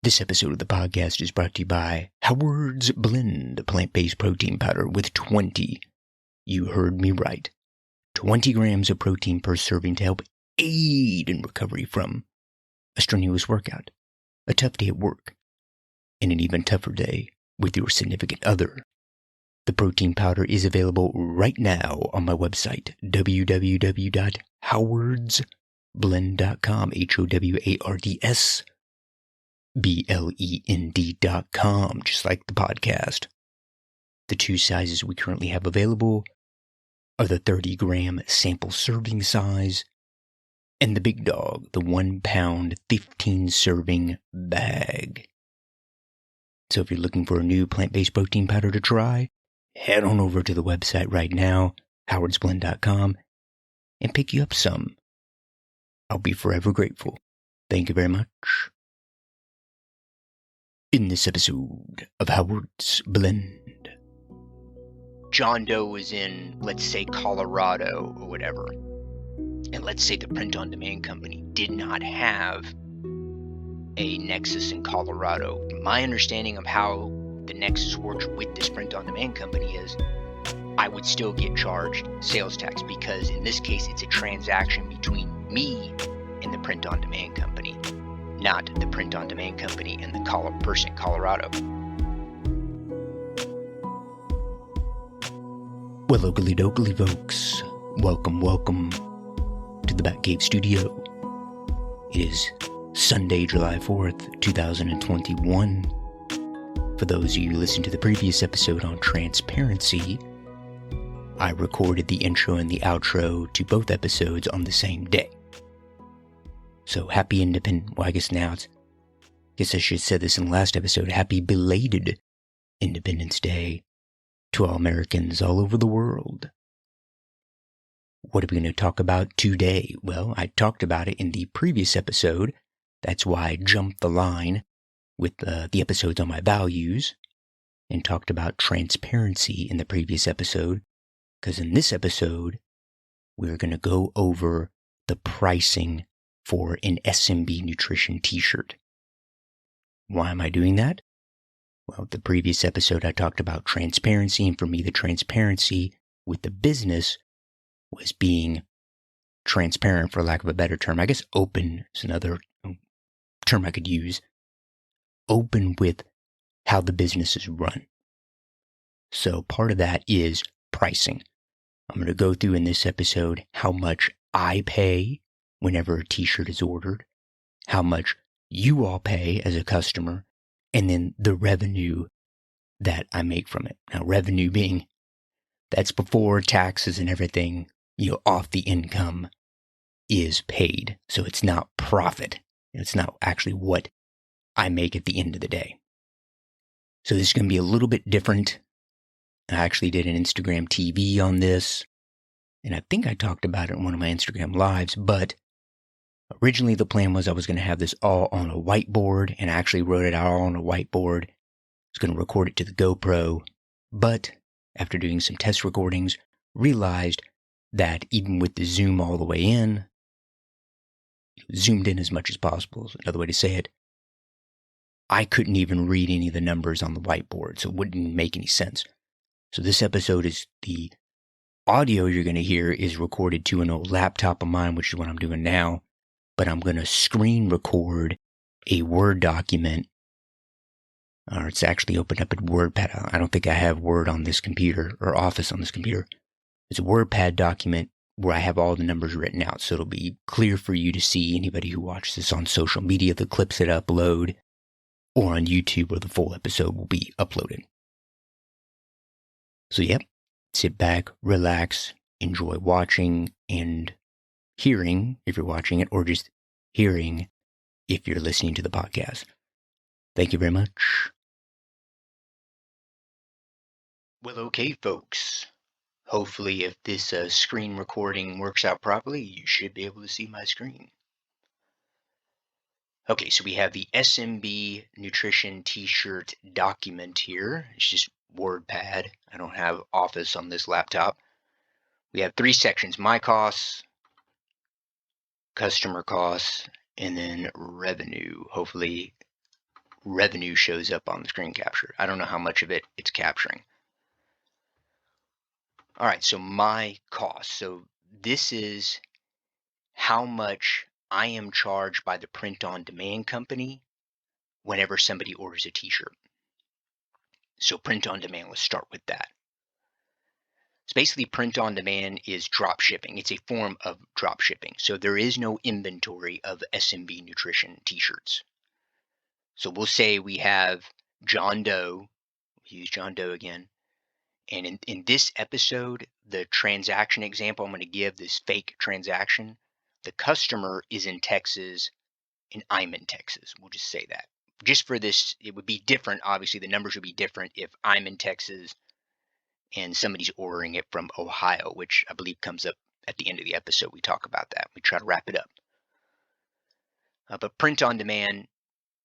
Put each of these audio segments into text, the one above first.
This episode of the podcast is brought to you by Howard's Blend, plant-based protein powder with 20, you heard me right, 20 grams of protein per serving to help aid in recovery from a strenuous workout, a tough day at work, and an even tougher day with your significant other. The protein powder is available right now on my website, www.howardsblend.com, HOWARDSBLEND.com, just like the podcast. The two sizes we currently have available are the 30-gram sample serving size and the big dog, the 1 pound 15-serving bag. So if you're looking for a new plant-based protein powder to try, head on over to the website right now, howardsblend.com, and pick you up some. I'll be forever grateful. Thank you very much. In this episode of Howard's Blend, John Doe was in, let's say, Colorado or whatever. And let's say the print-on-demand company did not have a Nexus in Colorado. My understanding of how the Nexus works with this print-on-demand company is I would still get charged sales tax because in this case it's a transaction between me and the print-on-demand company, not the print-on-demand company and the person in Colorado. Well, oakley dokley folks, welcome to the Batcave Studio. It is Sunday, July 4th, 2021. For those of you who listened to the previous episode on transparency, I recorded the intro and the outro to both episodes on the same day. So happy I guess I should have said this in the last episode, happy belated Independence Day to all Americans all over the world. What are we going to talk about today? Well, I talked about it in the previous episode. That's why I jumped the line with the episodes on my values and talked about transparency in the previous episode. Because in this episode, we're going to go over the pricing for an SMB Nutrition t-shirt. Why am I doing that? Well, the previous episode I talked about transparency, and for me the transparency with the business was being transparent, for lack of a better term. I guess open is another term I could use. Open with how the business is run. So part of that is pricing. I'm going to go through in this episode how much I pay whenever a t-shirt is ordered, how much you all pay as a customer, and then the revenue that I make from it. Now, revenue being, that's before taxes and everything, off the income is paid. So it's not profit. It's not actually what I make at the end of the day. So this is going to be a little bit different. I actually did an Instagram TV on this, and I think I talked about it in one of my Instagram lives, but originally the plan was I was going to have this all on a whiteboard, and I actually wrote it out all on a whiteboard. I was going to record it to the GoPro, but after doing some test recordings, realized that even with the zoom all the way in, zoomed in as much as possible is another way to say it, I couldn't even read any of the numbers on the whiteboard, so it wouldn't make any sense. So this episode is the audio you're going to hear is recorded to an old laptop of mine, which is what I'm doing now, but I'm going to screen record a Word document, or it's actually opened up at WordPad. I don't think I have Word on this computer, or Office on this computer. It's a WordPad document where I have all the numbers written out, so it'll be clear for you to see. Anybody who watches this on social media, the clips that I upload, or on YouTube where the full episode will be uploaded. So yep, sit back, relax, enjoy watching and hearing if you're watching it, or just hearing if you're listening to the podcast. Thank you very much. Well, okay, folks. Hopefully, if this screen recording works out properly, you should be able to see my screen. Okay, so we have the SMB Nutrition t-shirt document here. It's just WordPad. I don't have Office on this laptop. We have 3 sections: my costs, customer costs, and then revenue. Hopefully revenue shows up on the screen capture. I don't know how much of it it's capturing. All right, so my cost. So this is how much I am charged by the print-on-demand company whenever somebody orders a t-shirt. So print-on-demand, let's start with that. So basically print-on-demand is drop shipping. It's a form of drop shipping. So there is no inventory of SMB Nutrition t-shirts. So we'll say we have John Doe, use John Doe again. And in this episode, the transaction example I'm going to give, this fake transaction, the customer is in Texas and I'm in Texas. We'll just say that. Just for this, it would be different. Obviously, the numbers would be different if I'm in Texas and somebody's ordering it from Ohio, which I believe comes up at the end of the episode. We talk about that. We try to wrap it up. But print on demand,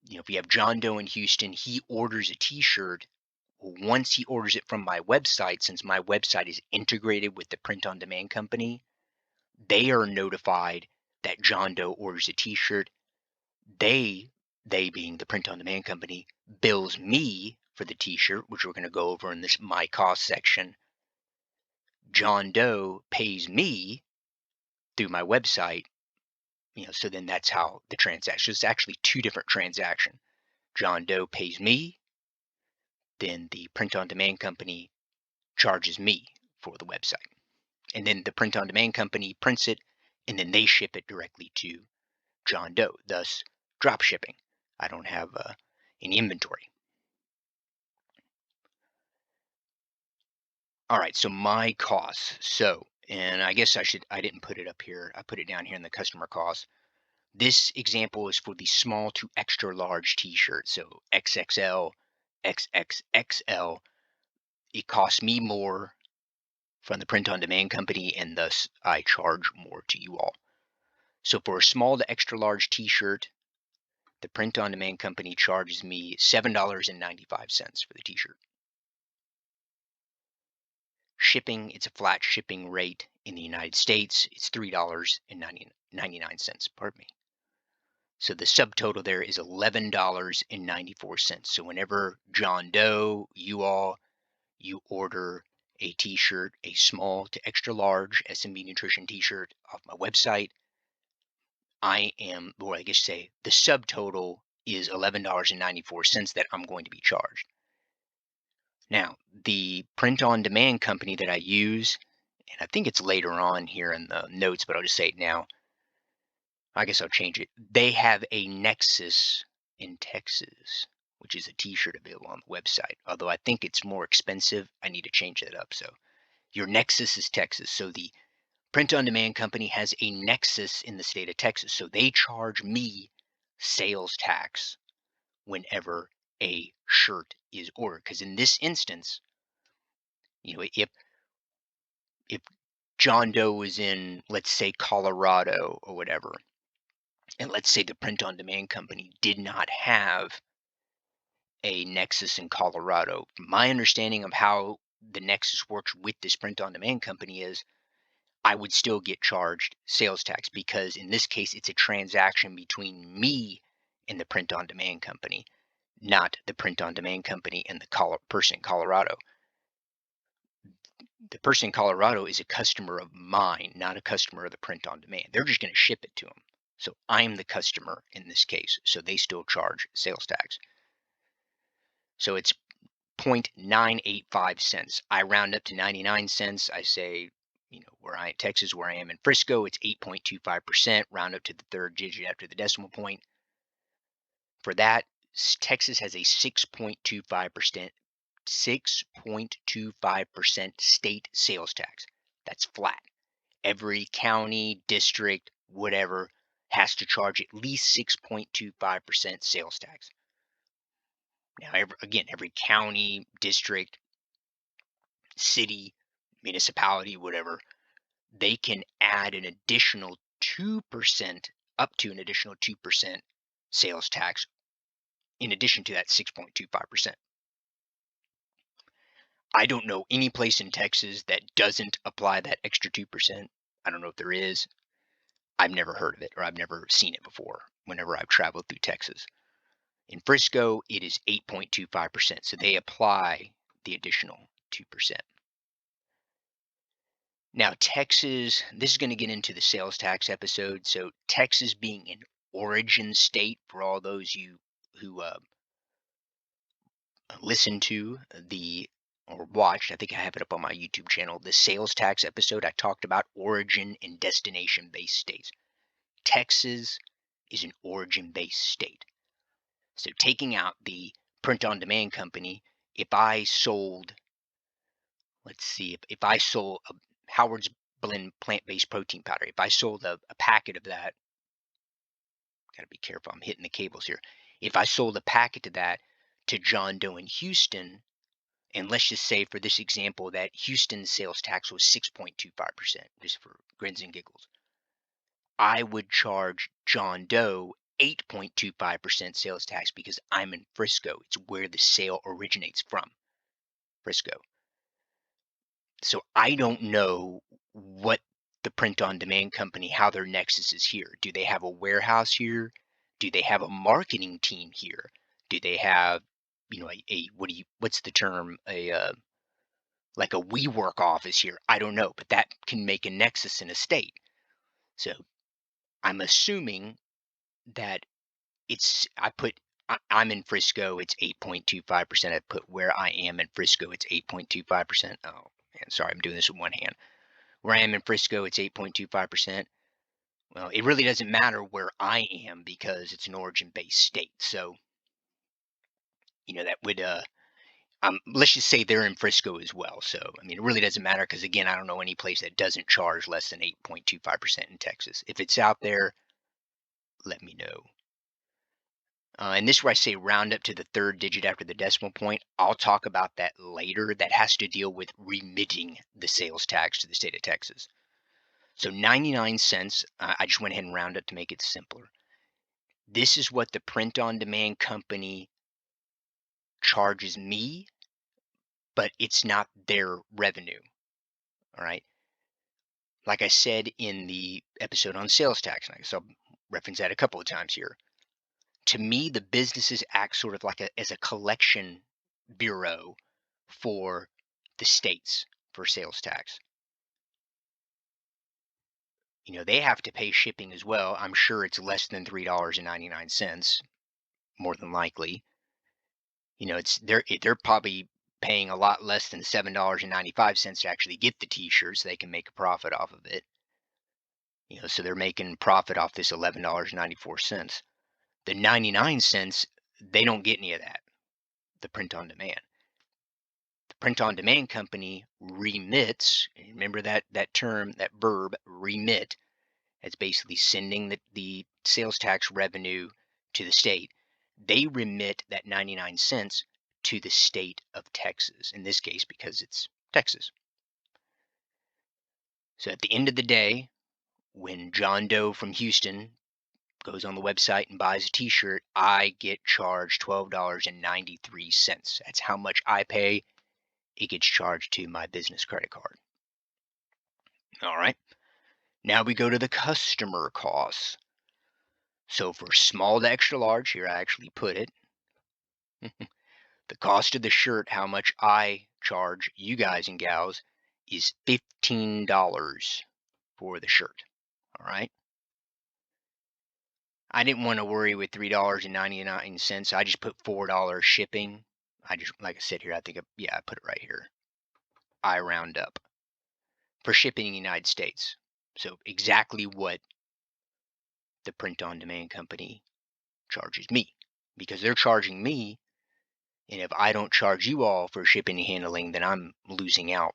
if we have John Doe in Houston, he orders a t-shirt. Once he orders it from my website, since my website is integrated with the print on demand company, they are notified that John Doe orders a t-shirt. They being the print on demand company, bills me for the t-shirt, which we're going to go over in this my cost section. John Doe pays me through my website, so then that's how the transaction. It's actually two different transactions. John Doe pays me, then the print on demand company charges me for the website. And then the print on demand company prints it and then they ship it directly to John Doe, thus drop shipping. I don't have any inventory. All right, so my costs. So, and I guess I didn't put it up here. I put it down here in the customer cost. This example is for the small to extra large t-shirt. So XXL, XXXL. It costs me more from the print on demand company and thus I charge more to you all. So for a small to extra large t-shirt, the print on demand company charges me $7.95 for the t-shirt. Shipping, it's a flat shipping rate in the United States. It's $3.99, pardon me. So the subtotal there is $11.94. So whenever John Doe, you order a t-shirt, a small to extra large SMB Nutrition t-shirt off my website, the subtotal is $11.94 that I'm going to be charged. Now, the print on demand company that I use, and I think it's later on here in the notes, but I'll just say it now. I guess I'll change it. They have a Nexus in Texas, which is a t-shirt available on the website. Although I think it's more expensive, I need to change that up. So your Nexus is Texas. So the print on demand company has a Nexus in the state of Texas. So they charge me sales tax whenever a shirt is ordered. Because in this instance, if John Doe is in, let's say, Colorado or whatever, and let's say the print on demand company did not have a Nexus in Colorado, my understanding of how the Nexus works with this print on demand company is I would still get charged sales tax because in this case, it's a transaction between me and the print on demand company, not the print on demand company and the person in Colorado. The person in Colorado is a customer of mine, not a customer of the print on demand. They're just going to ship it to them. So I'm the customer in this case. So they still charge sales tax. So it's 0.985 cents. I round up to 99 cents. I say, Texas, where I am in Frisco, it's 8.25%. Round up to the third digit after the decimal point. For that, Texas has a 6.25% state sales tax. That's flat. Every county, district, whatever, has to charge at least 6.25% sales tax. Now, every county, district, city, municipality, whatever, they can add an additional 2%, up to an additional 2% sales tax in addition to that 6.25%. I don't know any place in Texas that doesn't apply that extra 2%. I don't know if there is. I've never heard of it or I've never seen it before whenever I've traveled through Texas. In Frisco, it is 8.25%. So they apply the additional 2%. Now, Texas, this is going to get into the sales tax episode. So Texas being an origin state for all those you who listened to the or watched, I think I have it up on my YouTube channel, the sales tax episode. I talked about origin and destination based states. Texas is an origin based state. So taking out the print on demand company, if I sold, let's see, if I sold a Howard's Blend plant-based protein powder, if I sold a packet of that, gotta be careful, I'm hitting the cables here. If I sold a packet of that to John Doe in Houston, and let's just say for this example that Houston's sales tax was 6.25%, just for grins and giggles, I would charge John Doe 8.25% sales tax because I'm in Frisco. It's where the sale originates from, Frisco. So I don't know what the print on demand company, how their nexus is here. Do they have a warehouse here? Do they have a marketing team here? Do they have, what's the term? Like a WeWork office here? I don't know, but that can make a nexus in a state. So I'm assuming that I'm in Frisco, it's 8.25%. I put where I am in Frisco, it's 8.25%. Oh, man, sorry, I'm doing this with one hand. Where I am in Frisco, it's 8.25%. Well, it really doesn't matter where I am because it's an origin-based state. So, that would, let's just say they're in Frisco as well. So, I mean, it really doesn't matter because, again, I don't know any place that doesn't charge less than 8.25% in Texas. If it's out there, let me know. And this is where I say round up to the third digit after the decimal point. I'll talk about that later. That has to deal with remitting the sales tax to the state of Texas. So 99 cents, I just went ahead and round up to make it simpler. This is what the print on demand company charges me, but it's not their revenue. All right. Like I said in the episode on sales tax, and I guess I'll reference that a couple of times here. To me, the businesses act sort of like as a collection bureau for the states for sales tax. They have to pay shipping as well. I'm sure it's less than $3.99, more than likely. They're probably paying a lot less than $7.95 to actually get the t-shirts. They can make a profit off of it. So they're making profit off this $11.94. The 99 cents, they don't get any of that. The print on demand. The print on demand company remits. Remember that term, that verb, remit. It's basically sending the sales tax revenue to the state. They remit that 99 cents to the state of Texas, in this case, because it's Texas. So at the end of the day, when John Doe from Houston goes on the website and buys a t-shirt, I get charged $12.93. That's how much I pay. It gets charged to my business credit card. All right. Now we go to the customer costs. So for small to extra large, here I actually put it. The cost of the shirt, how much I charge you guys and gals, is $15 for the shirt. All right. I didn't want to worry with $3.99. I just put $4 shipping. Like I said here, I think, I put it right here. I round up for shipping in the United States. So exactly what the print on demand company charges me, because they're charging me. And if I don't charge you all for shipping and handling, then I'm losing out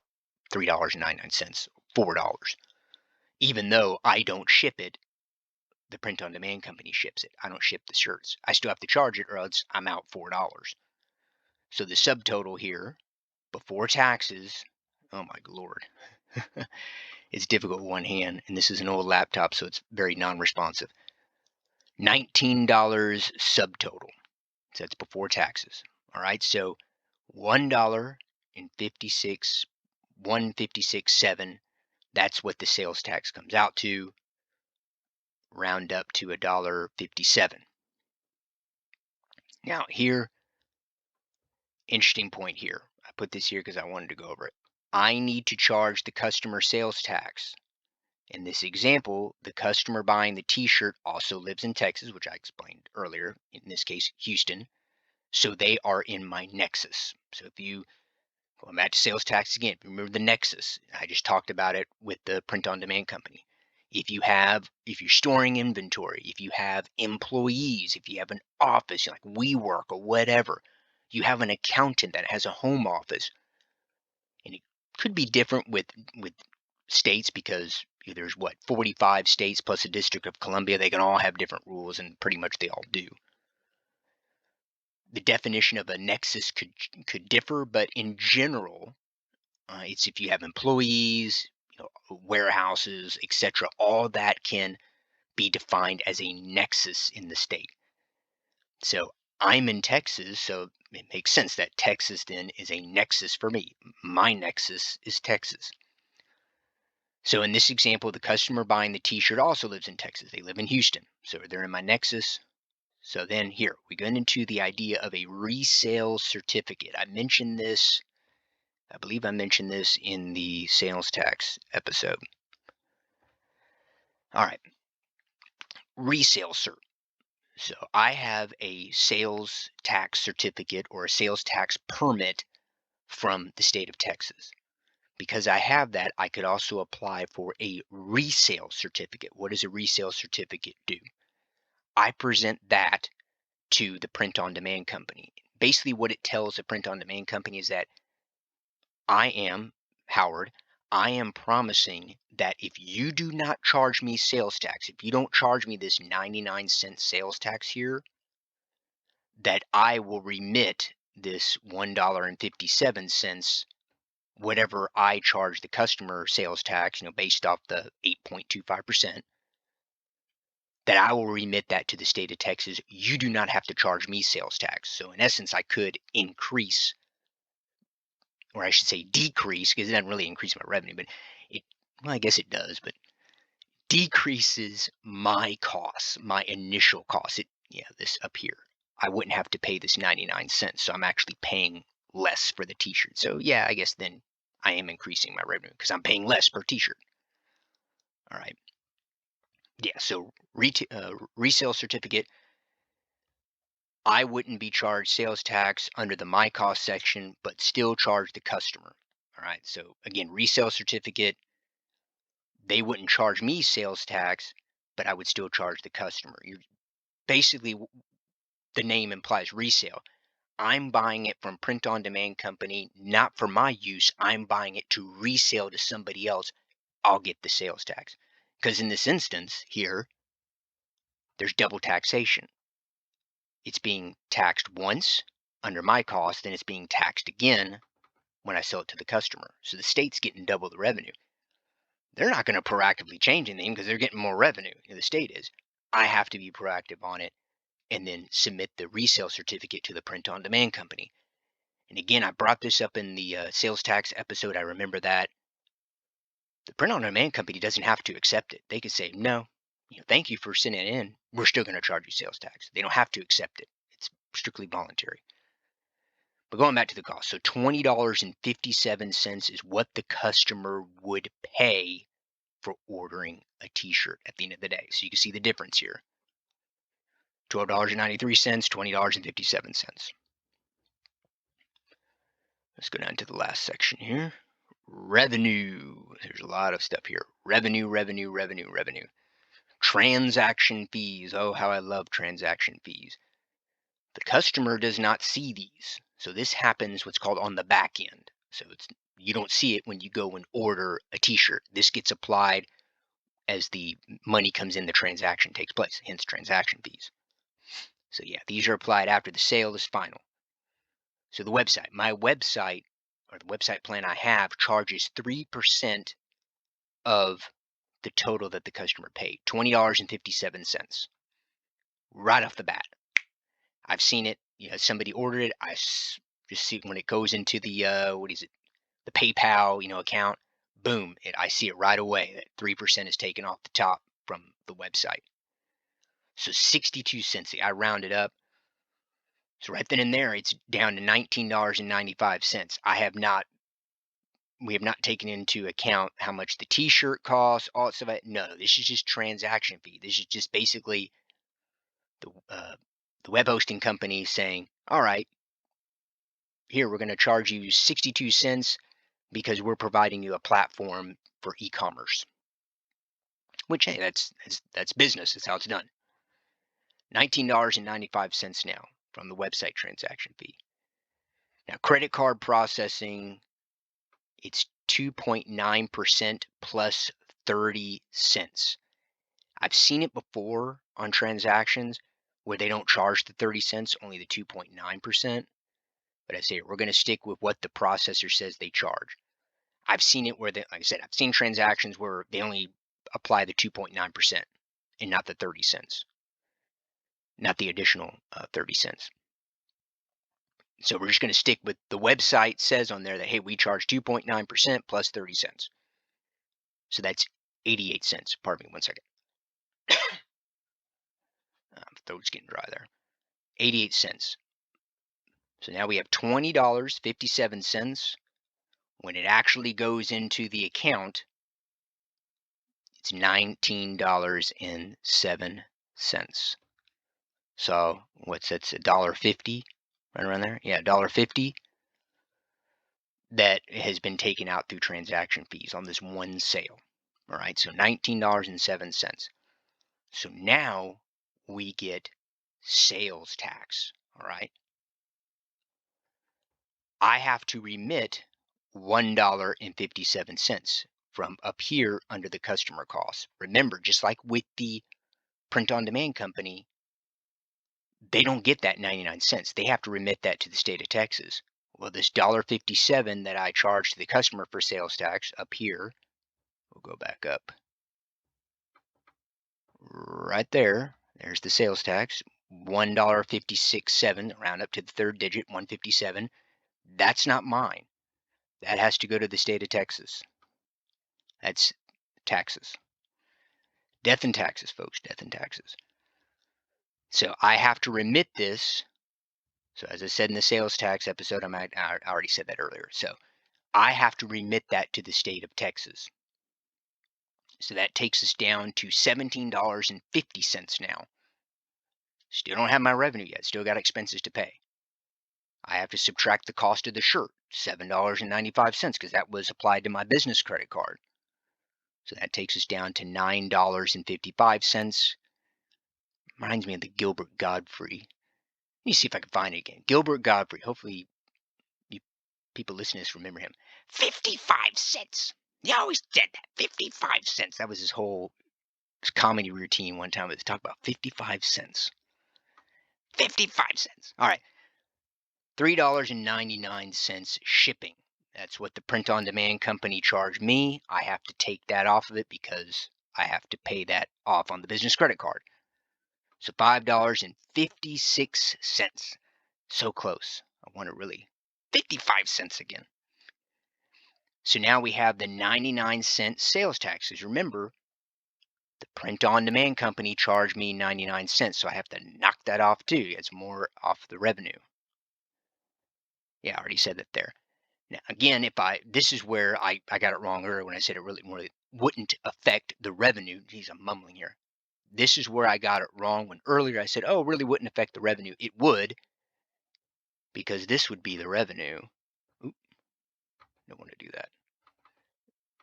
$3.99, $4. Even though I don't ship it, the print on demand company ships it. I don't ship the shirts. I still have to charge it or else I'm out $4. So the subtotal here, before taxes, oh my Lord, it's difficult with one hand. And this is an old laptop, so it's very non-responsive. $19 subtotal. So that's before taxes. All right, so $1.56, 156.7. That's what the sales tax comes out to. Round up to $1.57. Now here, interesting point here. I put this here because I wanted to go over it. I need to charge the customer sales tax. In this example, the customer buying the t-shirt also lives in Texas, which I explained earlier, in this case, Houston. So they are in my Nexus. So if you, going back to sales tax again, remember the Nexus. I just talked about it with the print-on-demand company. If you're storing inventory, if you have employees, if you have an office like WeWork or whatever, you have an accountant that has a home office, and it could be different with states because there's 45 states plus the District of Columbia. They can all have different rules, and pretty much they all do. The definition of a nexus could differ, but in general, it's if you have employees, warehouses, etc. All that can be defined as a nexus in the state. So I'm in Texas, so it makes sense that Texas then is a nexus for me. My nexus is Texas. So in this example, the customer buying the t-shirt also lives in Texas. They live in Houston. So they're in my nexus. So then here, we go into the idea of a resale certificate. I believe I mentioned this in the sales tax episode. All right, resale cert. So I have a sales tax certificate or a sales tax permit from the state of Texas. Because I have that, I could also apply for a resale certificate. What does a resale certificate do? I present that to the print-on-demand company. Basically, what it tells the print-on-demand company is that Howard, I am promising that if you do not charge me sales tax, if you don't charge me this 99-cent sales tax here, that I will remit this $1.57, whatever I charge the customer sales tax, based off the 8.25%, that I will remit that to the state of Texas. You do not have to charge me sales tax. So in essence, I could increase, or I should say decrease, because it doesn't really increase my revenue, but I guess it does, but decreases my costs, my initial costs. This up here, I wouldn't have to pay this 99 cents. So I'm actually paying less for the t-shirt. So yeah, I guess then I am increasing my revenue because I'm paying less per t-shirt. All right. Yeah, so resale certificate, I wouldn't be charged sales tax under the my cost section, but still charge the customer. All right, so again, resale certificate, they wouldn't charge me sales tax, but I would still charge the customer. Basically, the name implies resale. I'm buying it from print on demand company, not for my use. I'm buying it to resale to somebody else. I'll get the sales tax. Because in this instance here, there's double taxation. It's being taxed once under my cost, and it's being taxed again when I sell it to the customer. So the state's getting double the revenue. They're not going to proactively change anything because they're getting more revenue. The state is. I have to be proactive on it and then submit the resale certificate to the print-on-demand company. And again, I brought this up in the sales tax episode. I remember that. The print-on-demand company doesn't have to accept it. They could say, no, thank you for sending it in. We're still going to charge you sales tax. They don't have to accept it. It's strictly voluntary. But going back to the cost, so $20.57 is what the customer would pay for ordering a t-shirt at the end of the day. So you can see the difference here. $12.93, $20.57. Let's go down to the last section here. Revenue. There's a lot of stuff here. Revenue. Transaction fees. Oh, how I love transaction fees. The customer does not see these. So this happens what's called on the back end. So you don't see it when you go and order a t-shirt. This gets applied as the money comes in, the transaction takes place, hence transaction fees. So yeah, these are applied after the sale is final. So my website, or the website plan I have, charges 3% of the total that the customer paid, $20.57, right off the bat. I've seen it. Somebody ordered it. I just see when it goes into the the PayPal account. Boom! I see it right away that 3% is taken off the top from the website. So 62 cents. I rounded up. So right then and there, it's down to $19.95. We have not taken into account how much the t-shirt costs, all that stuff. No, this is just transaction fee. This is just basically the web hosting company saying, all right, here, we're going to charge you 62 cents because we're providing you a platform for e-commerce. Which, hey, that's business. That's how it's done. $19.95 now from the website transaction fee. Now, credit card processing, it's 2.9% plus 30 cents. I've seen it before on transactions where they don't charge the 30 cents, only the 2.9%. But I say we're going to stick with what the processor says they charge. I've seen it where like I said, I've seen transactions where they only apply the 2.9% and not the 30 cents, not the additional 30 cents. So we're just going to stick with the website says on there that, hey, we charge 2.9% plus 30 cents. So that's 88 cents. Pardon me, 1 second. Throat's getting dry there. 88 cents. So now we have $20.57. When it actually goes into the account, it's $19.07. So what's that's $1.50, right around there? Yeah, $1.50 that has been taken out through transaction fees on this one sale. All right, so $19.07. So now we get sales tax. All right. I have to remit $1.57 from up here under the customer costs. Remember, just like with the print on demand company, they don't get that 99 cents. They have to remit that to the state of Texas. Well, this $1.57 that I charge to the customer for sales tax up here, we'll go back up right there. There's the sales tax, $1.56, round up to the third digit, 157. That's not mine. That has to go to the state of Texas. That's taxes. Death and taxes, folks, death and taxes. So I have to remit this. So as I said in the sales tax episode, I already said that earlier. So I have to remit that to the state of Texas. So that takes us down to $17.50 now. Still don't have my revenue yet. Still got expenses to pay. I have to subtract the cost of the shirt, $7.95, because that was applied to my business credit card. So that takes us down to $9.55. Reminds me of the Gilbert Godfrey. Let me see if I can find it again. Gilbert Godfrey. Hopefully you people listening to this remember him. 55 cents. He always said that. 55 cents. That was his whole comedy routine one time. Was talk about 55 cents. 55 cents. All right. $3.99 shipping. That's what the print on demand company charged me. I have to take that off of it because I have to pay that off on the business credit card. So $5.56. So close. I want to really 55 cents again. So now we have the 99-cent sales taxes. Remember, the print on demand company charged me 99 cents. So I have to knock that off too. It's more off the revenue. Yeah, I already said that there. Now, again, this is where I got it wrong earlier when I said it really wouldn't affect the revenue. Geez, I'm mumbling here. This is where I got it wrong when earlier I said, oh, it really wouldn't affect the revenue. It would, because this would be the revenue. Oop, don't want to do that.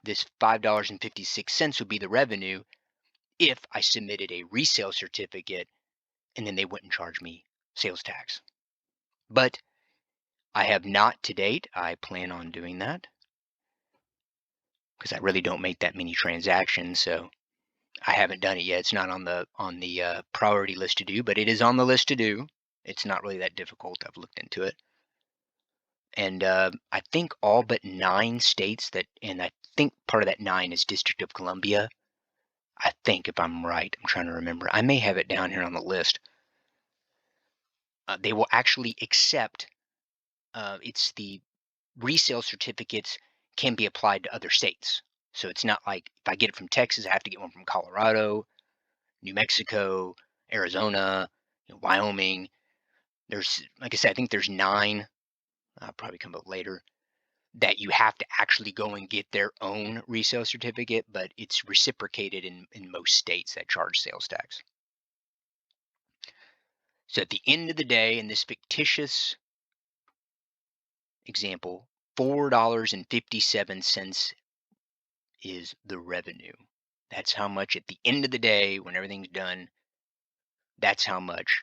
This $5.56 would be the revenue if I submitted a resale certificate and then they wouldn't charge me sales tax. But I have not to date. I plan on doing that because I really don't make that many transactions, so I haven't done it yet. It's not on the priority list to do, but it is on the list to do. It's not really that difficult. I've looked into it. And I think all but 9 states and I think part of that 9 is District of Columbia. I think, if I'm right, I'm trying to remember. I may have it down here on the list. They will actually accept, it's the resale certificates can be applied to other states. So it's not like if I get it from Texas, I have to get one from Colorado, New Mexico, Arizona, Wyoming. There's, like I said, I think there's 9, I'll probably come up later, that you have to actually go and get their own resale certificate, but it's reciprocated in most states that charge sales tax. So at the end of the day, in this fictitious example, $4.57 is the revenue. That's how much at the end of the day, when everything's done, that's how much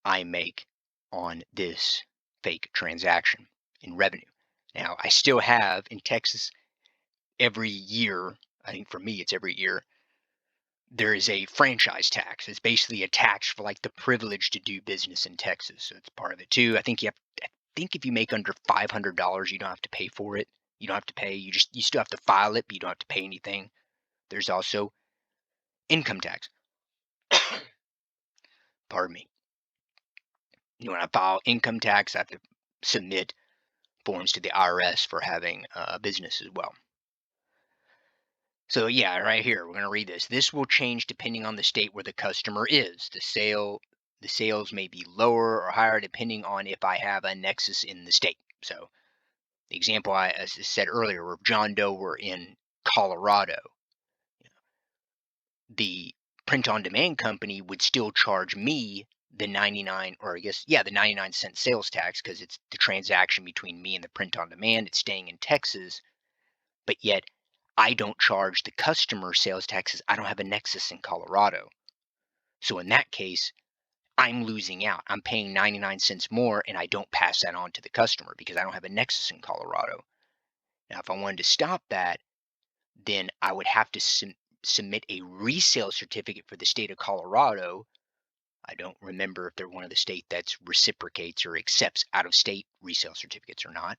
I make on this fake transaction in revenue. Now, I still have in Texas every year, I think for me it's every year, there is a franchise tax. It's basically a tax for like the privilege to do business in Texas. So it's part of it too. I think if you make under $500, you don't have to pay for it. You don't have to pay. You still have to file it, but you don't have to pay anything. There's also income tax. Pardon me. When I file income tax, I have to submit forms to the IRS for having a business as well. So yeah, right here, we're going to read this. This will change depending on the state where the customer is. The sales may be lower or higher depending on if I have a nexus in the state. So the example as I said earlier, where John Doe were in Colorado, the print on demand company would still charge me the 99, or I guess, yeah, the 99-cent sales tax because it's the transaction between me and the print on demand. It's staying in Texas, but yet I don't charge the customer sales taxes. I don't have a nexus in Colorado. So in that case, I'm losing out. I'm paying 99 cents more and I don't pass that on to the customer because I don't have a nexus in Colorado. Now, if I wanted to stop that, then I would have to submit a resale certificate for the state of Colorado. I don't remember if they're one of the state that reciprocates or accepts out of state resale certificates or not.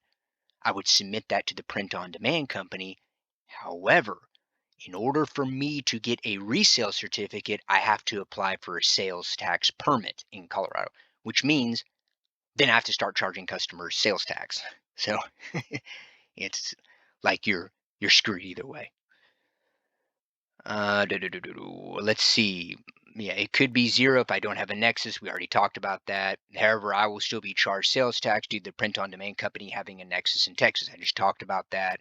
I would submit that to the print on demand company. However, in order for me to get a resale certificate, I have to apply for a sales tax permit in Colorado, which means then I have to start charging customers sales tax. So it's like you're screwed either way. Let's see. Yeah, it could be 0 if I don't have a nexus. We already talked about that. However, I will still be charged sales tax due to the print on demand company having a nexus in Texas. I just talked about that.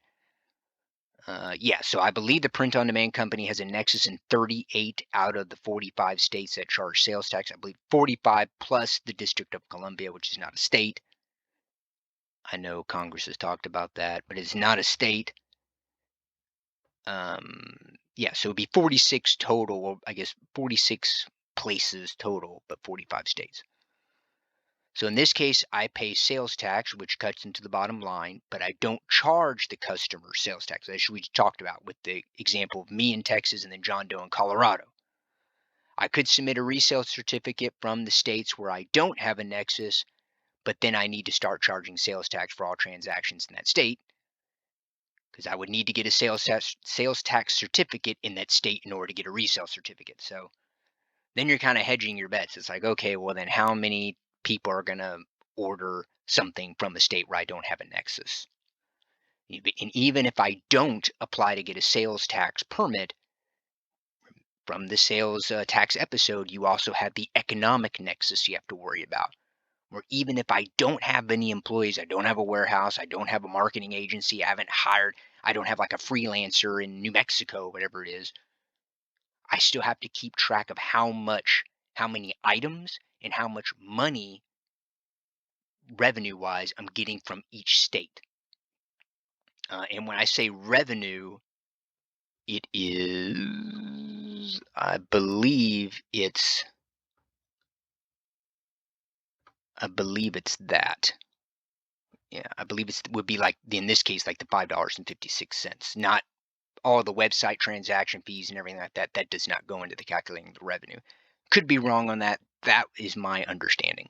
Yeah, so I believe the print on demand company has a nexus in 38 out of the 45 states that charge sales tax. I believe 45 plus the District of Columbia, which is not a state. I know Congress has talked about that, but it's not a state. Yeah, so it'd be 46 total, or I guess 46 places total, but 45 states. So in this case, I pay sales tax, which cuts into the bottom line, but I don't charge the customer sales tax, as we talked about with the example of me in Texas and then John Doe in Colorado. I could submit a resale certificate from the states where I don't have a nexus, but then I need to start charging sales tax for all transactions in that state because I would need to get a sales tax certificate in that state in order to get a resale certificate. So then you're kind of hedging your bets. It's like, okay, well then how many people are going to order something from a state where I don't have a nexus? And even if I don't apply to get a sales tax permit from the sales tax episode, you also have the economic nexus you have to worry about. Where even if I don't have any employees, I don't have a warehouse, I don't have a marketing agency, I haven't hired, I don't have like a freelancer in New Mexico, whatever it is, I still have to keep track of how many items and how much money revenue wise I'm getting from each state. And when I say revenue, it is, I believe it's that. Yeah, I believe it would be like, in this case, like the $5.56, not all the website transaction fees and everything like that. That does not go into the calculating the revenue. Could be wrong on that. That is my understanding.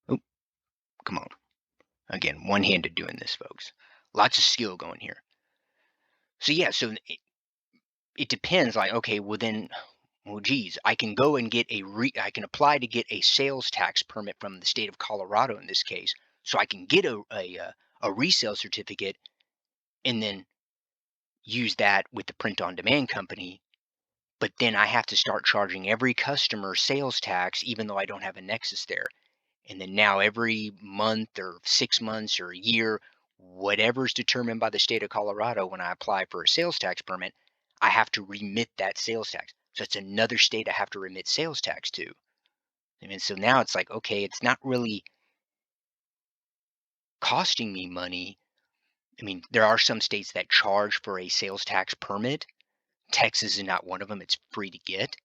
Oh, come on. Again, one-handed doing this, folks. Lots of skill going here. So yeah, so it depends. Like, okay, well then, well, geez, I can go and get I can apply to get a sales tax permit from the state of Colorado in this case, so I can get a resale certificate, and then use that with the print on demand company. But then I have to start charging every customer sales tax, even though I don't have a nexus there. And then now every month or 6 months or a year, whatever's determined by the state of Colorado, when I apply for a sales tax permit, I have to remit that sales tax. So it's another state I have to remit sales tax to. I mean, so now it's like, okay, it's not really costing me money. I mean, there are some states that charge for a sales tax permit. Texas is not one of them. It's free to get.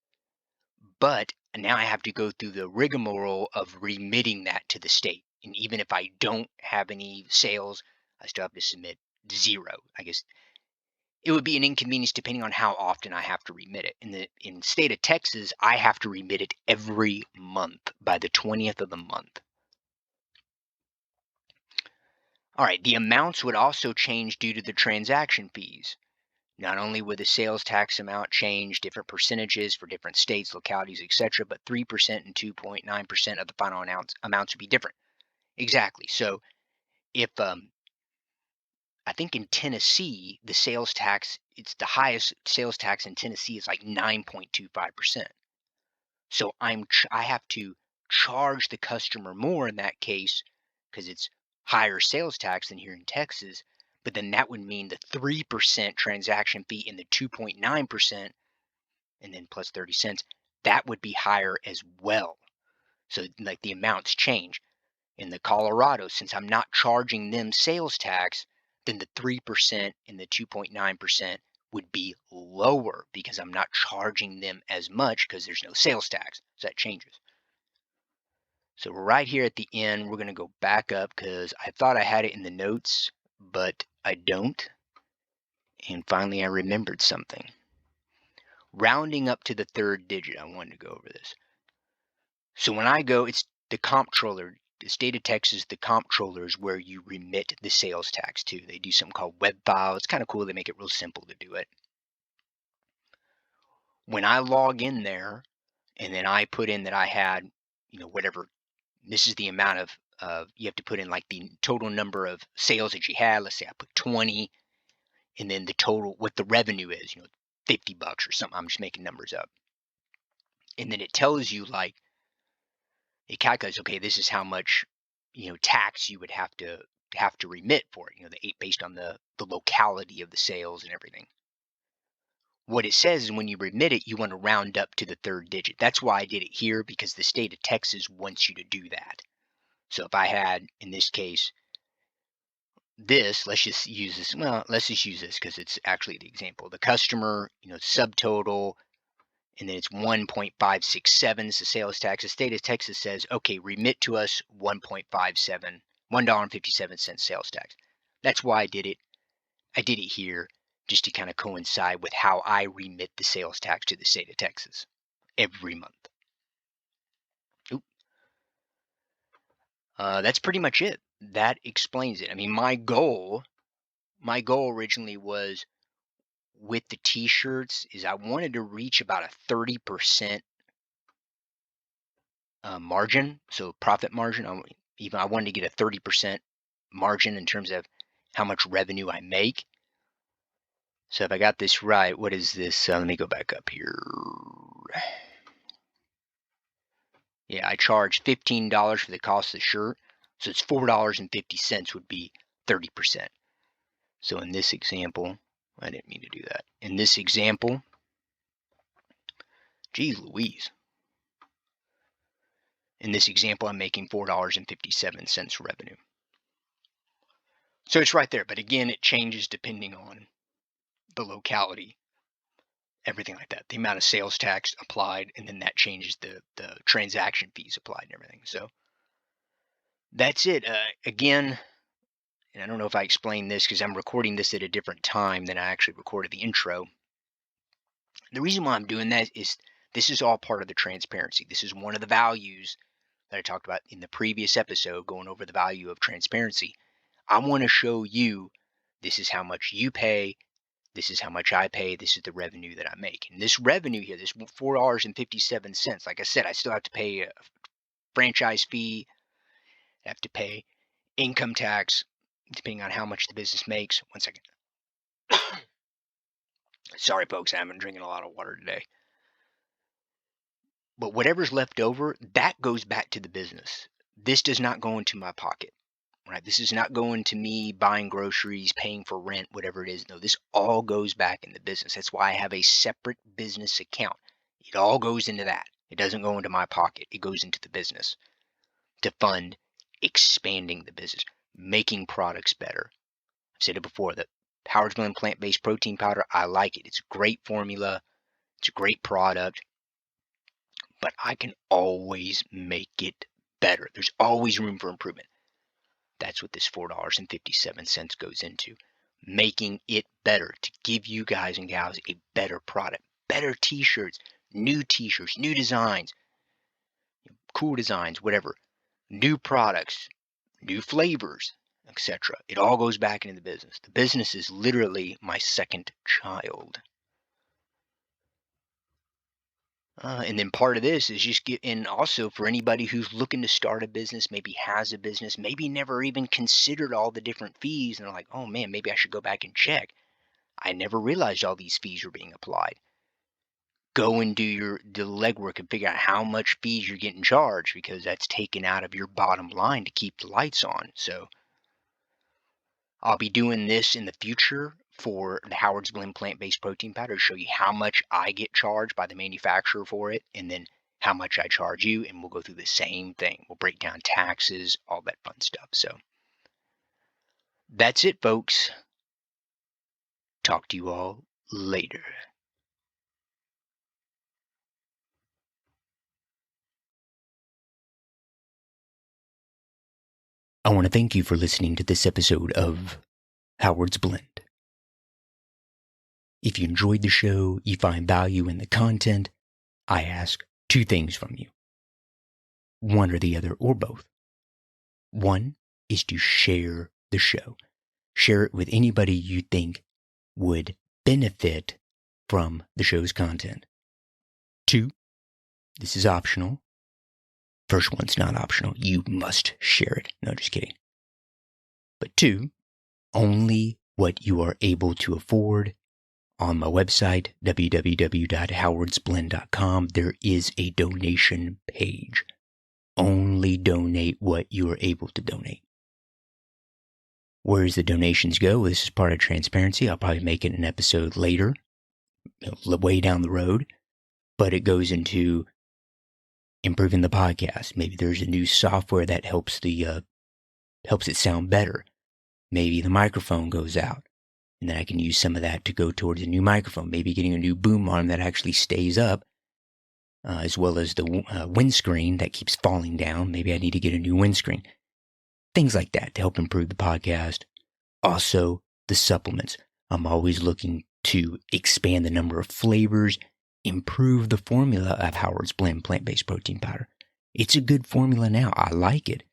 But now I have to go through the rigmarole of remitting that to the state. And even if I don't have any sales, I still have to submit 0. I guess it would be an inconvenience depending on how often I have to remit it. In the state of Texas, I have to remit it every month by the 20th of the month. All right, the amounts would also change due to the transaction fees. Not only would the sales tax amount change, different percentages for different states, localities, etc., but 3% and 2.9% of the final amounts would be different. Exactly. So if I think in Tennessee, the sales tax, it's the highest sales tax in Tennessee is like 9.25%. So I have to charge the customer more in that case because it's higher sales tax than here in Texas. But then that would mean the 3% transaction fee and the 2.9%, and then plus 30 cents, that would be higher as well. So like the amounts change. In the Colorado, since I'm not charging them sales tax, then the 3% and the 2.9% would be lower because I'm not charging them as much because there's no sales tax. So that changes. So right here at the end, we're going to go back up because I thought I had it in the notes, but I don't. And finally, I remembered something. Rounding up to the third digit, I wanted to go over this. So when I go, it's the comptroller. The state of Texas, the comptroller is where you remit the sales tax to. They do something called web file. It's kind of cool. They make it real simple to do it. When I log in there and then I put in that I had, whatever, this is the amount of you have to put in like the total number of sales that you had. Let's say I put 20 and then the total, what the revenue is, $50 or something. I'm just making numbers up. And then it tells you like, it calculates, okay, this is how much, tax you would have to remit for it, based on the locality of the sales and everything. What it says is when you remit it, you want to round up to the third digit. That's why I did it here, because the state of Texas wants you to do that. So if I had, in this case, this, let's just use this. Well, let's just use this because it's actually the example. The customer, subtotal, and then it's 1.567 is the sales tax. The state of Texas says, okay, remit to us $1.57 sales tax. That's why I did it. I did it here just to kind of coincide with how I remit the sales tax to the state of Texas every month. That's pretty much it. That explains it. I mean, my goal originally was with the t-shirts is I wanted to reach about a 30% margin, so profit margin. I wanted to get a 30% margin in terms of how much revenue I make. So if I got this right, what is this? Let me go back up here. Yeah, I charge $15 for the cost of the shirt, so it's $4.50 would be 30%. So in this example, I didn't mean to do that. In this example, geez Louise. In this example, I'm making $4.57 revenue. So it's right there. But again, it changes depending on the locality, everything like that. The amount of sales tax applied, and then that changes the transaction fees applied and everything. So that's it. Again, and I don't know if I explained this because I'm recording this at a different time than I actually recorded the intro. The reason why I'm doing that is this is all part of the transparency. This is one of the values that I talked about in the previous episode, going over the value of transparency. I want to show you this is how much you pay, this is how much I pay, this is the revenue that I make. And this revenue here, this $4.57, like I said, I still have to pay a franchise fee, I have to pay income tax, depending on how much the business makes. One second. Sorry, folks, I haven't been drinking a lot of water today. But whatever's left over, that goes back to the business. this does not go into my pocket, right? This is not going to me buying groceries, paying for rent, whatever it is. No, this all goes back in the business. That's why I have a separate business account. It all goes into that. It doesn't go into my pocket. It goes into the business to fund expanding the business, making products better. I've said it before, that Howard's Blend plant-based protein powder, I like it. It's a great formula. It's a great product. But I can always make it better. There's always room for improvement. That's what this $4.57 goes into. Making it better to give you guys and gals a better product. Better t-shirts, new designs, cool designs, whatever. New products, new flavors, etc. It all goes back into the business. The business is literally my second child. And then part of this is just and also for anybody who's looking to start a business, maybe has a business, maybe never even considered all the different fees, and they're like, oh man, maybe I should go back and check. I never realized all these fees were being applied. Go and do the legwork and figure out how much fees you're getting charged, because that's taken out of your bottom line to keep the lights on. So I'll be doing this in the future for the Howard's Blend plant-based protein powder to show you how much I get charged by the manufacturer for it, and then how much I charge you, and we'll go through the same thing. We'll break down taxes, all that fun stuff. So that's it, folks. Talk to you all later. I want to thank you for listening to this episode of Howard's Blend. If you enjoyed the show, you find value in the content, I ask two things from you. One or the other, or both. One is to share the show. Share it with anybody you think would benefit from the show's content. Two, this is optional. First one's not optional. You must share it. No, just kidding. But two, only what you are able to afford. On my website, www.howardsblend.com, there is a donation page. Only donate what you are able to donate. Where does the donations go? Well, this is part of transparency. I'll probably make it an episode later, way down the road. But it goes into improving the podcast. Maybe there's a new software that helps it sound better. Maybe the microphone goes out, and then I can use some of that to go towards a new microphone. Maybe getting a new boom arm that actually stays up, as well as the windscreen that keeps falling down. Maybe I need to get a new windscreen. Things like that to help improve the podcast. Also, the supplements. I'm always looking to expand the number of flavors, improve the formula of Howard's Blend plant-based protein powder. It's a good formula now. I like it.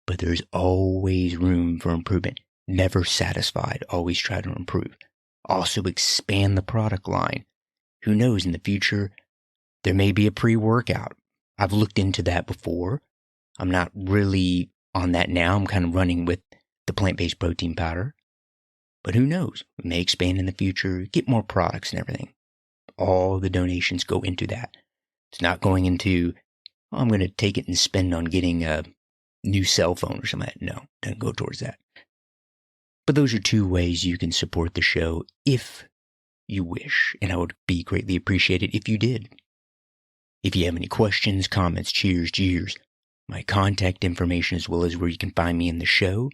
But there's always room for improvement. Never satisfied. Always try to improve. Also expand the product line. Who knows, in the future, there may be a pre-workout. I've looked into that before. I'm not really on that now. I'm kind of running with the plant-based protein powder. But who knows? We may expand in the future, get more products and everything. All the donations go into that. It's not going into, oh, I'm going to take it and spend on getting a new cell phone or something like that. No, doesn't go towards that. But those are two ways you can support the show if you wish, and I would be greatly appreciated if you did. If you have any questions, comments, cheers, jeers, my contact information, as well as where you can find me in the show.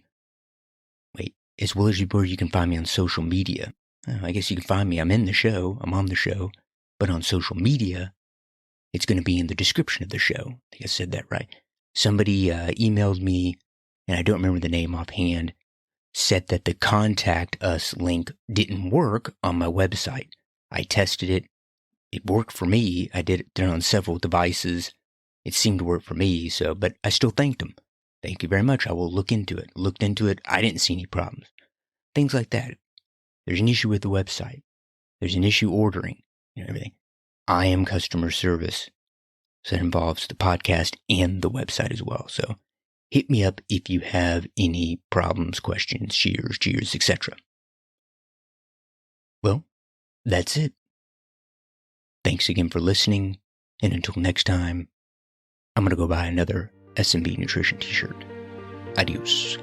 As well as where you can find me on social media. I guess you can find me. I'm in the show. I'm on the show. But on social media, it's going to be in the description of the show. I think I said that right. Somebody emailed me, and I don't remember the name offhand, said that the contact us link didn't work on my website. I tested it. It worked for me. I did it on several devices. It seemed to work for me. But I still thanked them. Thank you very much. I will look into it. Looked into it. I didn't see any problems. Things like that. There's an issue with the website. There's an issue ordering, everything. I am customer service. So that involves the podcast and the website as well. So hit me up if you have any problems, questions, cheers, etc. Well, that's it. Thanks again for listening. And until next time, I'm going to go buy another SMB Nutrition t-shirt. Adios.